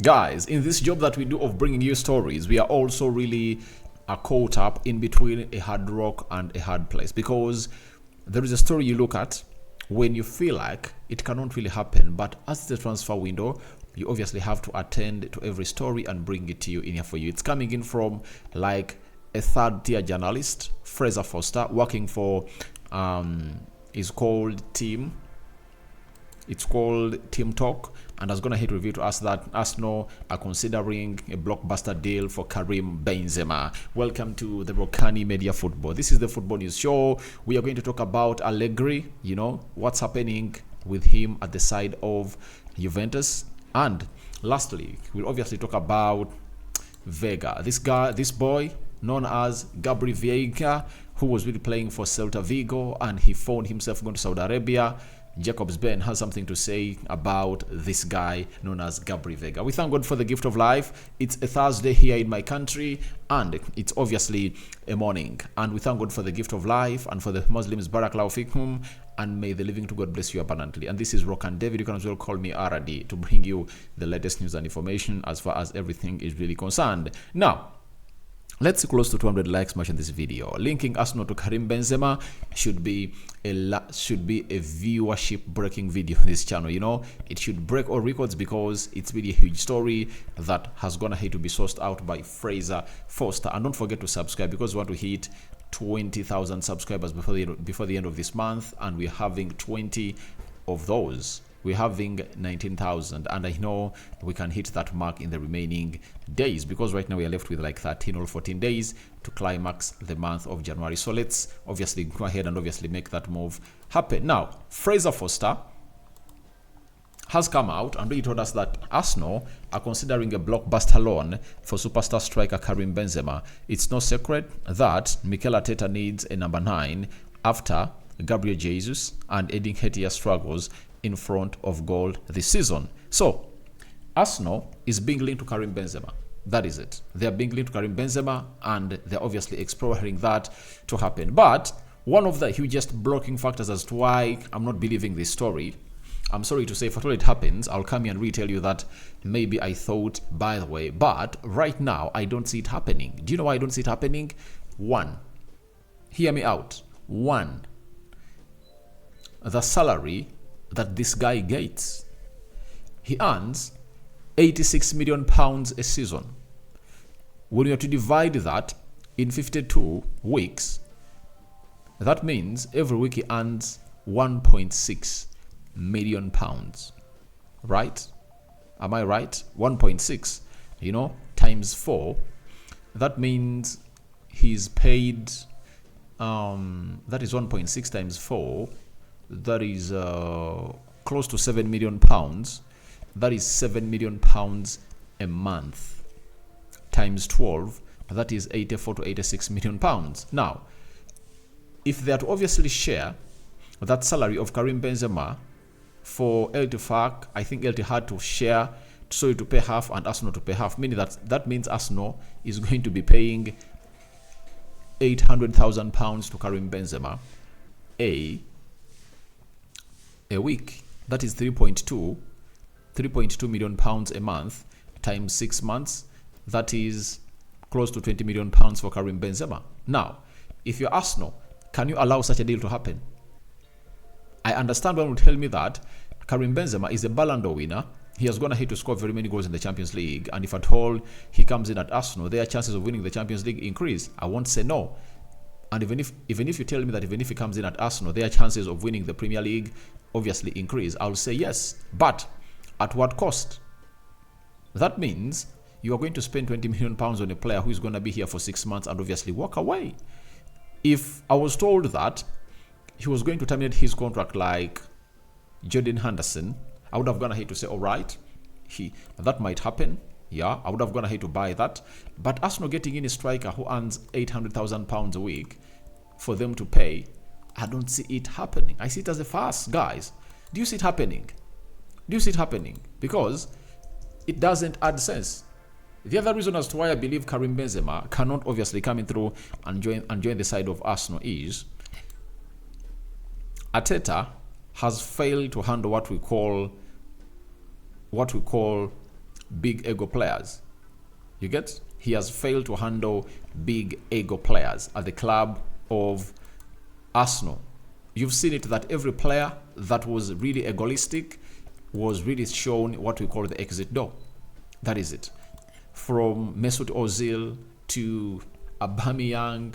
Guys, in this job that we do of bringing you stories, we are also really caught up in between a hard rock and a hard place, because there is a story you look at when you feel like it cannot really happen, but as the transfer window, you obviously have to attend to every story and bring it to you in here for you. It's coming in from like a third tier journalist, Fraser Foster, working for is called Team. It's called Team Talk, and I was gonna hit review to us that Arsenal are considering a blockbuster deal for Karim Benzema. Welcome to the Rokani Media Football. This is the football news show. We are going to talk about Allegri, what's happening with him at the side of Juventus, and lastly, we'll obviously talk about Veiga. This boy known as Gabri Veiga, who was really playing for Celta Vigo, and he found himself going to Saudi Arabia. Jacob's Ben has something to say about this guy known as Gabri Veiga. We thank God for the gift of life. It's a Thursday here in my country, and it's obviously a morning. And we thank God for the gift of life, and for the Muslims, Barakallahu fikum, and may the living to God bless you abundantly. And this is Rokani David. You can as well call me Aradi, to bring you the latest news and information as far as everything is really concerned. Now, let's see close to 200 likes much in this video. Linking Arsenal to Karim Benzema should be a viewership breaking video on this channel. It should break all records, because it's really a huge story that has gone ahead to be sourced out by Fraser Foster. And don't forget to subscribe, because we want to hit 20,000 subscribers before the end of this month, and we're having 20 of those. We're having 19,000, and I know we can hit that mark in the remaining days, because right now we are left with like 13 or 14 days to climax the month of January. So let's obviously go ahead and obviously make that move happen. Now, Fraser Foster has come out and really told us that Arsenal are considering a blockbuster loan for superstar striker Karim Benzema. It's no secret that Mikel Arteta needs a number 9 after Gabriel Jesus and Eddie Nketiah struggles in front of goal this season. So Arsenal is being linked to Karim Benzema. That is it. They are being linked to Karim Benzema, and they're obviously exploring that to happen. But one of the hugest blocking factors as to why I'm not believing this story, I'm sorry to say, if at all it happens, I'll come here and retell you that maybe I thought, by the way, but right now I don't see it happening. Do you know why I don't see it happening? One, hear me out. One, the salary that this guy gets. He earns £86 million a season. When you have to divide that in 52 weeks, that means every week he earns £1.6 million. Right? Am I right? 1.6, times 4. That means he's paid, that is 1.6 times 4. That is close to £7 million. That is £7 million a month times 12. That is 84 to 86 million pounds. Now, if they are to obviously share that salary of Karim Benzema for El Tufak, I think El had to share, so to pay half and Arsenal to pay half, meaning that means Arsenal is going to be paying £800,000 to Karim Benzema a week. That is 3.2 million pounds a month times 6 months. That is close to 20 million pounds for Karim Benzema. Now, if you're Arsenal, can you allow such a deal to happen? I understand one will tell me that Karim Benzema is a Ballon d'Or winner. He has gone ahead to score very many goals in the Champions League, and if at all he comes in at Arsenal, their chances of winning the Champions League increase. I won't say no. And even if you tell me that even if he comes in at Arsenal, their chances of winning the Premier League obviously increase, I'll say yes. But at what cost? That means you are going to spend £20 million on a player who is going to be here for 6 months and obviously walk away. If I was told that he was going to terminate his contract like Jordan Henderson, I would have gone ahead to say, all right, that might happen. Yeah, I would have gone ahead to buy that. But Arsenal getting in a striker who earns £800,000 a week for them to pay, I don't see it happening. I see it as a farce, guys. Do you see it happening? Do you see it happening? Because it doesn't add sense. The other reason as to why I believe Karim Benzema cannot obviously come in through and join the side of Arsenal is Arteta has failed to handle what we call big ego players. You get? He has failed to handle big ego players at the club of Arsenal. You've seen it that every player that was really egoistic was really shown what we call the exit door. That is it. From Mesut Ozil to Aubameyang,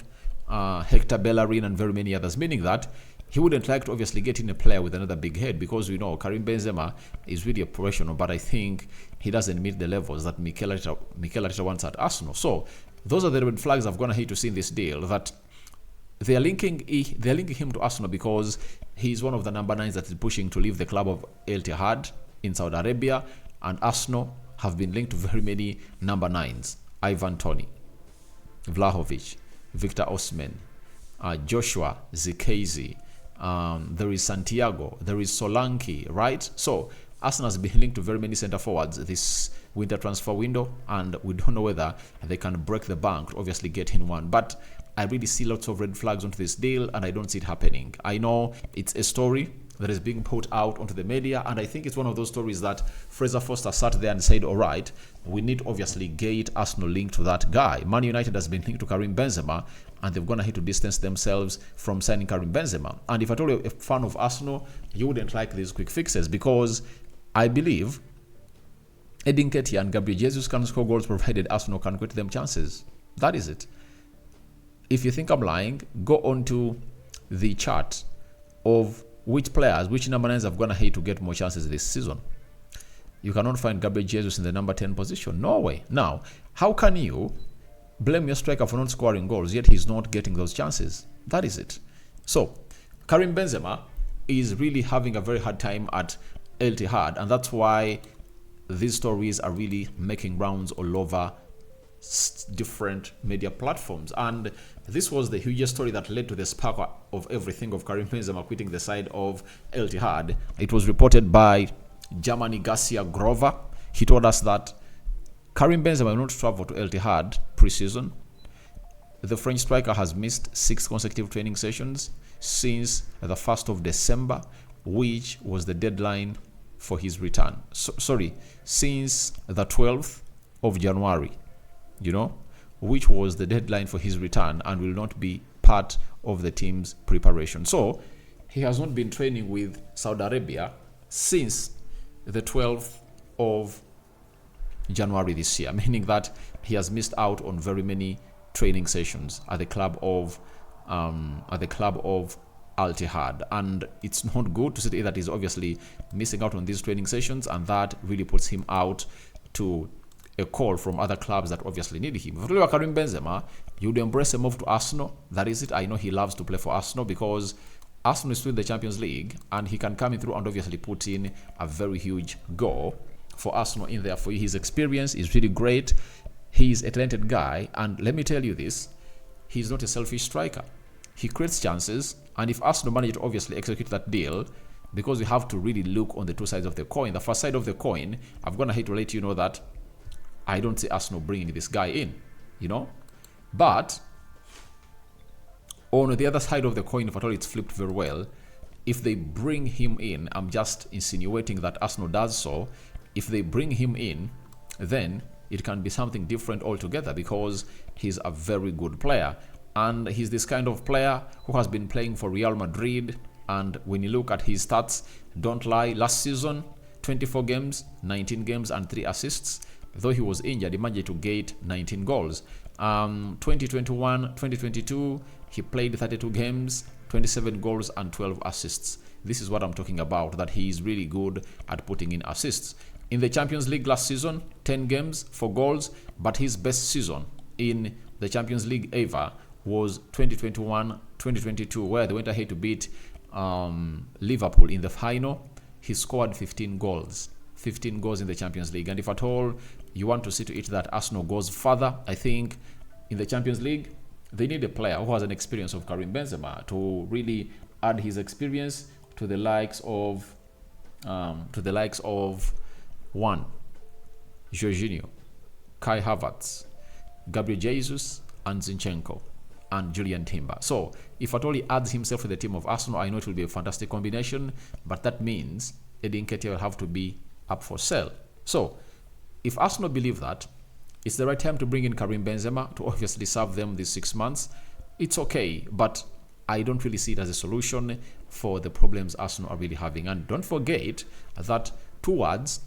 Hector Bellerin, and very many others, meaning that he wouldn't like to obviously get in a player with another big head, because we know Karim Benzema is really a professional, but I think he doesn't meet the levels that Mikel Arteta wants at Arsenal. So those are the red flags I've gonna hate to see in this deal, that they're linking him to Arsenal because he's one of the number 9s that is pushing to leave the club of El Ittihad in Saudi Arabia, and Arsenal have been linked to very many number 9s: Ivan Toney, Vlahovic, Victor Osimhen, Joshua Zirkzee, there is Santiago, there is Solanke, right? So Arsenal has been linked to very many centre forwards this winter transfer window, and we don't know whether they can break the bank to obviously get in one. But I really see lots of red flags onto this deal, and I don't see it happening. I know it's a story that is being put out onto the media, and I think it's one of those stories that Fraser Foster sat there and said, all right, we need to obviously get Arsenal linked to that guy. Man United has been linked to Karim Benzema, and they've gone ahead to distance themselves from signing Karim Benzema. And if I told you a fan of Arsenal, you wouldn't like these quick fixes, because I believe Edin Nketiah and Gabri Jesus can score goals provided Arsenal can create them chances. That is it. If you think I'm lying, go on to the chart of which players, which number 9s have gone ahead to get more chances this season. You cannot find Gabri Jesus in the number 10 position. No way. Now, how can you blame your striker for not scoring goals, yet he's not getting those chances? That is it. So, Karim Benzema is really having a very hard time at El Ittihad, and that's why these stories are really making rounds all over different media platforms. And this was the hugest story that led to the spark of everything of Karim Benzema quitting the side of El Ittihad. It was reported by Germany Garcia Grover. He told us that Karim Benzema will not travel to El Ittihad pre-season. The French striker has missed 6 consecutive training sessions since the 1st of December, which was the deadline for his return. Since the 12th of January, which was the deadline for his return, and will not be part of the team's preparation. So he has not been training with Saudi Arabia since the 12th of January this year, meaning that he has missed out on very many training sessions at the club of Al Ittihad. And it's not good to say that he's obviously missing out on these training sessions, and that really puts him out to a call from other clubs that obviously need him. If you look at Karim Benzema, you'd embrace a move to Arsenal. That is it. I know he loves to play for Arsenal because Arsenal is still in the Champions League, and he can come in through and obviously put in a very huge goal for Arsenal in there. For his experience is really great. He's a talented guy, and let me tell you this, he's not a selfish striker. He creates chances, and if Arsenal manage to obviously execute that deal, because we have to really look on the two sides of the coin. The first side of the coin, I've gone ahead to let you know that I don't see Arsenal bringing this guy in, But on the other side of the coin, if at all it's flipped very well, if they bring him in, I'm just insinuating that Arsenal does so. If they bring him in, then it can be something different altogether, because he's a very good player. And he's this kind of player who has been playing for Real Madrid. And when you look at his stats, don't lie, last season, 24 games, 19 games, and 3 assists. Though he was injured, he managed to get 19 goals. 2021, 2022, he played 32 games, 27 goals, and 12 assists. This is what I'm talking about, that he is really good at putting in assists. In the Champions League last season, 10 games, 4 goals, but his best season in the Champions League ever was 2021-2022, where they went ahead to beat Liverpool in the final. He scored 15 goals. 15 goals in the Champions League. And if at all you want to see to it that Arsenal goes further, I think in the Champions League, they need a player who has an experience of Karim Benzema to really add his experience to the likes of Juan, Jorginho, Kai Havertz, Gabriel Jesus, and Zinchenko, and Julian Timber. So if at all he adds himself to the team of Arsenal, I know it will be a fantastic combination, but that means Edin Nketiah will have to be up for sale. So if Arsenal believe that it's the right time to bring in Karim Benzema to obviously serve them these 6 months, it's okay. But I don't really see it as a solution for the problems Arsenal are really having. And don't forget that towards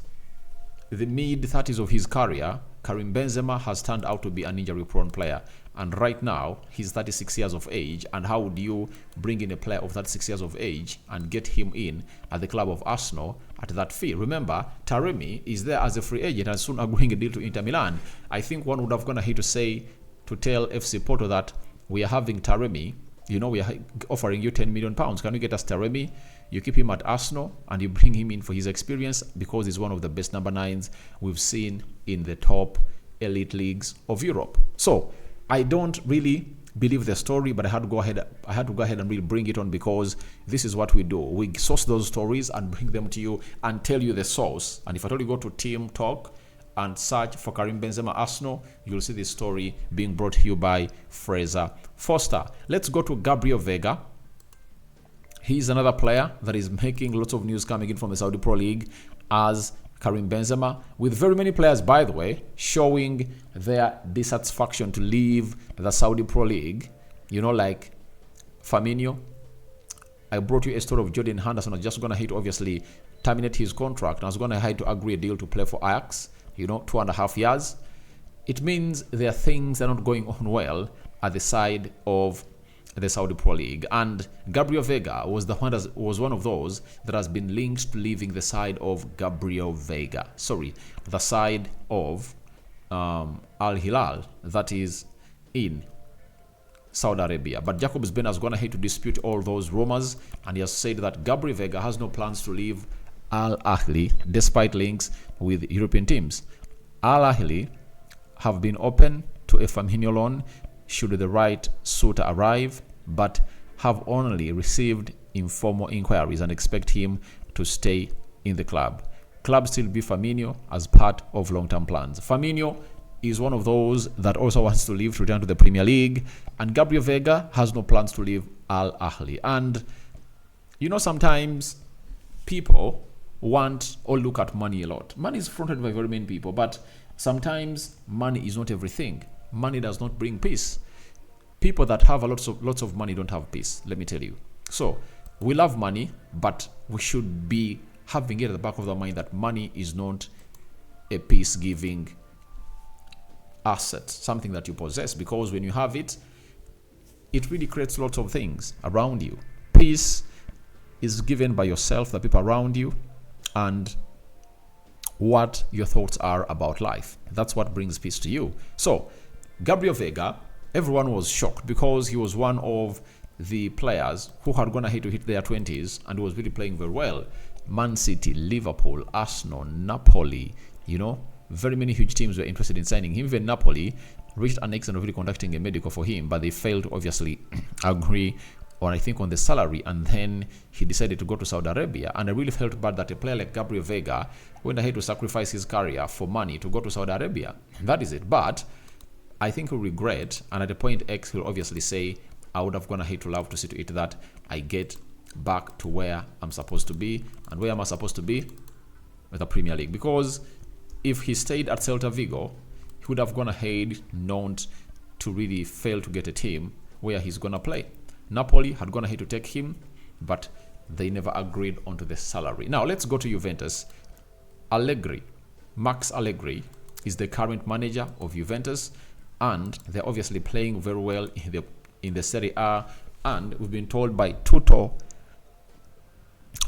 the mid-30s of his career, Karim Benzema has turned out to be an injury-prone player. And right now, he's 36 years of age. And how would you bring in a player of 36 years of age and get him in at the club of Arsenal at that fee? Remember, Taremi is there as a free agent and soon agreeing a deal to Inter Milan. I think one would have gone ahead to tell FC Porto that we are having Taremi. We are offering you £10 million. Can you get us Taremi? You keep him at Arsenal and you bring him in for his experience because he's one of the best number 9s we've seen in the top elite leagues of Europe. So I don't really believe the story, but I had to go ahead and really bring it on because this is what we do. We source those stories and bring them to you and tell you the source. And if I told you go to Team Talk and search for Karim Benzema Arsenal, you'll see this story being brought to you by Fraser Foster. Let's go to Gabri Veiga. He's another player that is making lots of news coming in from the Saudi Pro League as Karim Benzema, with very many players, by the way, showing their dissatisfaction to leave the Saudi Pro League. Like Firmino. I brought you a story of Jordan Henderson. I was just going to obviously terminate his contract. I was going to agree a deal to play for Ajax, 2.5 years. It means there are things that are not going on well at the side of the Saudi Pro League. And Gabri Veiga was one of those that has been linked to leaving the side of the side of Al Hilal, that is in Saudi Arabia. But Jacobs Ben has gone ahead to dispute all those rumors, and he has said that Gabri Veiga has no plans to leave Al Ahly despite links with European teams. Al Ahly have been open to a Firmino loan should the right suitor arrive, but have only received informal inquiries and expect him to stay in the club. Club still be Firmino as part of long-term plans. Firmino is one of those that also wants to leave to return to the Premier League, and Gabri Veiga has no plans to leave Al Ahly. And sometimes people want or look at money a lot. Money is fronted by very many people, but sometimes money is not everything. Money does not bring peace. People that have lots of money don't have peace, let me tell you. So we love money, but we should be having it at the back of the mind that money is not a peace-giving asset, something that you possess, because when you have it, it really creates lots of things around you. Peace is given by yourself, the people around you, and what your thoughts are about life. That's what brings peace to you. So Gabri Veiga, everyone was shocked because he was one of the players who had gone ahead to hit their 20s and was really playing very well. Man City, Liverpool, Arsenal, Napoli, very many huge teams were interested in signing him. Even Napoli reached an extent of really conducting a medical for him, but they failed to obviously agree on the salary, and then he decided to go to Saudi Arabia. And I really felt bad that a player like Gabri Veiga went ahead to sacrifice his career for money to go to Saudi Arabia. That is it. But I think he'll regret, and at the point X, he'll obviously say, I would have gone ahead to love to see to it that I get back to where I'm supposed to be. And where am I supposed to be? With the Premier League. Because if he stayed at Celta Vigo, he would have gone ahead not to really fail to get a team where he's going to play. Napoli had gone ahead to take him, but they never agreed onto the salary. Now, let's go to Juventus. Max Allegri is the current manager of Juventus, and they're obviously playing very well in the Serie A. And we've been told by Tutto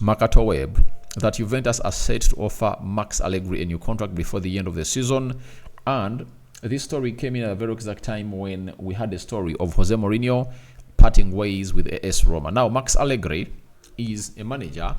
Makatoweb that Juventus are set to offer Max Allegri a new contract before the end of the season. And this story came in at a very exact time when we had the story of Jose Mourinho parting ways with AS Roma. Now, Max Allegri is a manager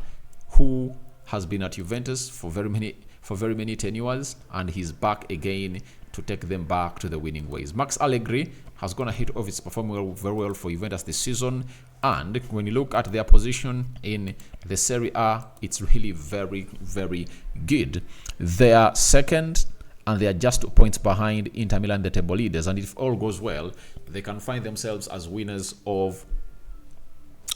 who has been at Juventus for very many tenures, and he's back again to take them back to the winning ways. Max Allegri has gone ahead of its performing very well for Juventus this season, and when you look at their position in the Serie A, it's really very, very good. They are second, and they are just 2 points behind Inter Milan, the table leaders. And if all goes well, they can find themselves as winners of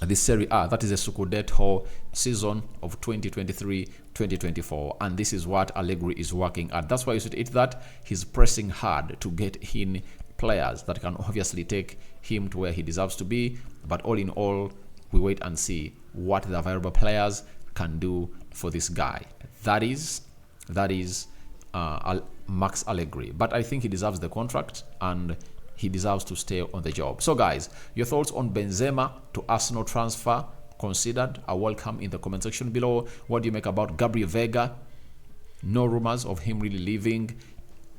the Serie A. That is the Scudetto season of 2023-2024, and this is what Allegri is working at. That's why you should eat that. He's pressing hard to get in players that can obviously take him to where he deserves to be. But all in all, we wait and see what the available players can do for this guy. That is Max Allegri. But I think he deserves the contract and he deserves to stay on the job. So guys, your thoughts on Benzema to Arsenal transfer considered are welcome in the comment section below. What do you make about Gabri Veiga? No rumors of him really leaving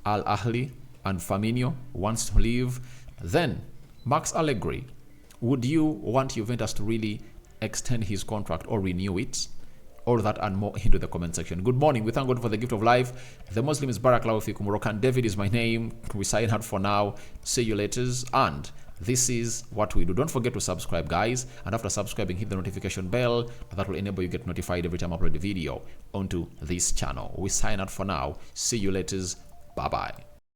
Al Ahly, and Firmino wants to leave. Then Max Allegri, would you want Juventus to really extend his contract or renew it? All that and more into the comment section. Good morning. We thank God for the gift of life. The Muslim is Barakallahu fikum. Rokani David is my name. We sign out for now. See you later. And this is what we do. Don't forget to subscribe, guys. And after subscribing, hit the notification bell. That will enable you to get notified every time I upload a video onto this channel. We sign out for now. See you later. Bye-bye.